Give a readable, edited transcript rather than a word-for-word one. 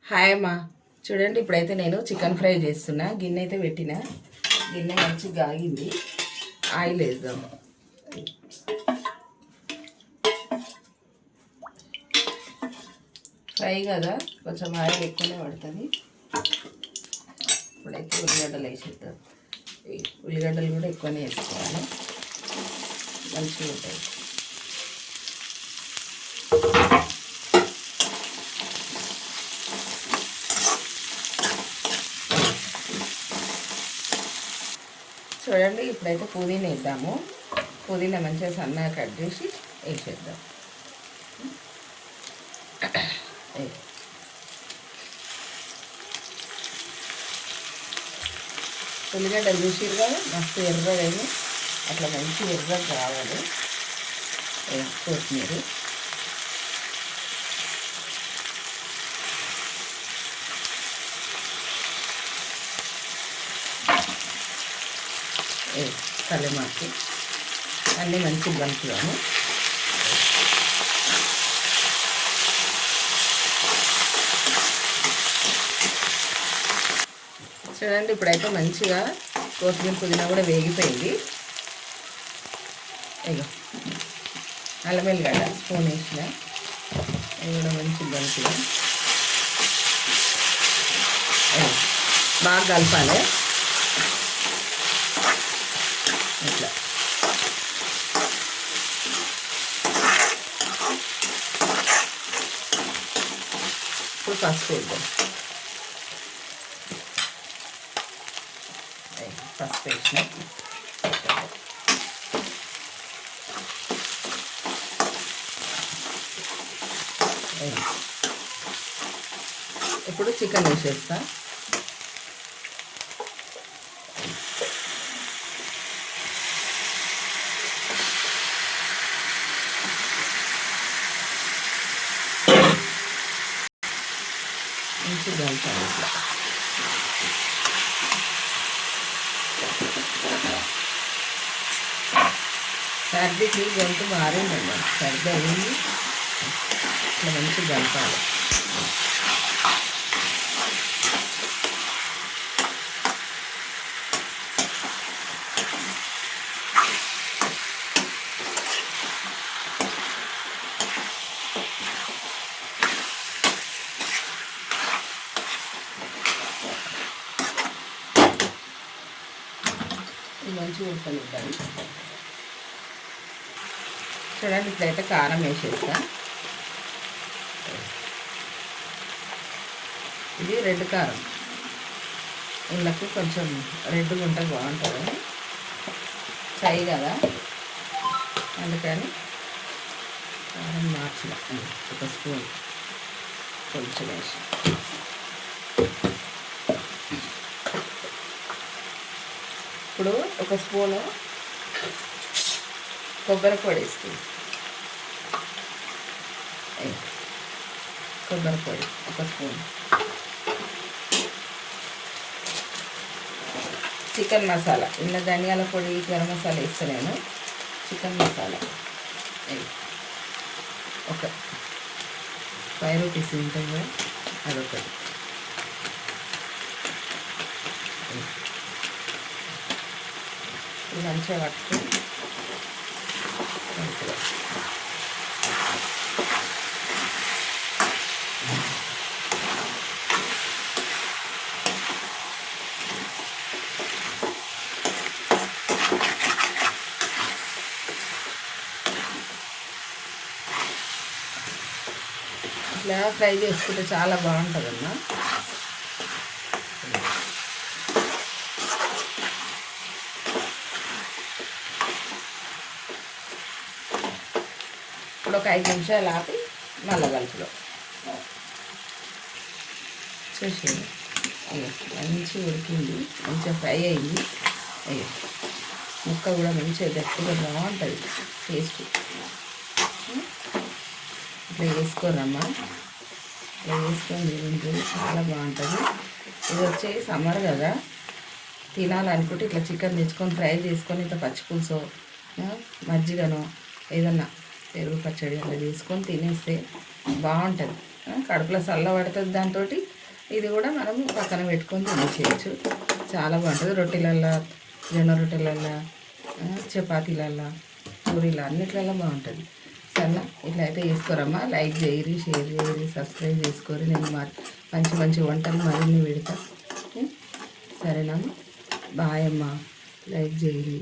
Hi అమ్మా. చూడండి, ఇప్పుడైతే నేను చికెన్ ఫ్రై చేస్తున్నా. గిన్నె అయితే పెట్టిన. గిన్నె మంచిగా ఆగింది. ఆయిల్ వేద్దాం. ఫ్రై కదా, కొంచెం ఆయిల్ ఎక్కువనే పడుతుంది. ఇప్పుడైతే ఉల్లిగడ్డలు వేసేద్దాం. ఉల్లిగడ్డలు కూడా ఎక్కువనే వేసుకోవాలి, మంచిగా ఉంటాయి. చూడండి, ఇప్పుడైతే పుదీనా వేద్దాము. పుదీనా మంచిగా సన్నగా కట్ చేసి వేసేద్దాం. ఉల్లిగడ్డలు చూసిరు కదా, మస్తు ఎర్రగా అట్లా మంచి ఎర్రగా కావాలి. కొత్తిమీర కలమాకి అన్నీ మంచిగా కలుపుదాము. చూడండి, ఇప్పుడైతే మంచిగా కొత్తిమీర పుదీనా కూడా వేగిపోయింది. ఇగో అల్లం వెల్లిగడ్డ స్పూన్ వేసిన, ఇది కూడా మంచిగా కలుపుదా. బాగా కలపాలి ఇట్లా. ఇప్పుడు పసుపు వేద్దాం. పసుపు వేసిన, ఇప్పుడు చికెన్ వేసేస్తా. మంచిగా కలుపుతాను ఇట్లా. సర్దికి గొంతు మారిందమ్మా, సర్ది అయింది. ఇట్లా మంచిగా కలపాలి. మంచిగా ఉడకనిద్దాం. చూడండి, ఇట్లయితే కారం వేసేస్తా. ఇది రెడ్ కారం, ఇళ్ళకు కొంచెం రెడ్గా ఉంటే బాగుంటుంది. ఫ్రై కదా, అందుకని కారం మార్చిన ఒక స్పూన్ కొంచెం వేసి. ఇప్పుడు ఒక స్పూను కొబ్బరి పొడి వేస్తుంది. కొబ్బరి పొడి ఒక స్పూన్. చికెన్ మసాలా, ఇలా ధనియాల పొడి, గరం మసాలా వేస్తా నేను. చికెన్ మసాలా ఒక 5 రూపీస్ ఉంటుంది కదా, అదొకటి. మంచిగా పట్టుకొని ఇట్లా ఫ్రై చేసుకుంటే చాలా బాగుంటుందమ్మా. ఇప్పుడు ఒక 5 నిమిషాలు ఆపి మళ్ళీ కలుపులో చూసేది. అయ్యో మంచిగా ఉడికింది, మంచిగా ఫ్రై అయింది. అయ్యో ముక్క కూడా మంచిగా గట్టిగా బాగుంటుంది టేస్ట్. ఇట్లా వేసుకోరమ్మా, ఇట్లా వేసుకొని తింటే చాలా బాగుంటుంది. ఇది వచ్చి సమ్మర్ కదా, తినాలనుకుంటే ఇట్లా చికెన్ తెచ్చుకొని ఫ్రై చేసుకొని ఇట్లా పచ్చిపులుసో మజ్జిగనో ఏదన్నా పెరుగు పచ్చడి అలా చేసుకొని తినేస్తే బాగుంటుంది. కడుపులో చల్ల పడుతుంది. దాంతో ఇది కూడా మనం పక్కన పెట్టుకొని తినేసేయచ్చు. చాలా బాగుంటుంది. రొట్టెలల్లో, జొన్న రొట్టెలల్లో, చపాతీలల్లో, పూరీలు అన్నిట్లలో బాగుంటుంది. సరేనా? ఇట్లా అయితే చేసుకోరమ్మా. లైక్ చేయరి, షేర్ చేయరి, సబ్స్క్రైబ్ చేసుకోరి. నేను మంచి మంచి వంటలు మరిన్ని పెడతా. సరేనమ్మా? బాయ్ అమ్మా. లైక్ చేయరి.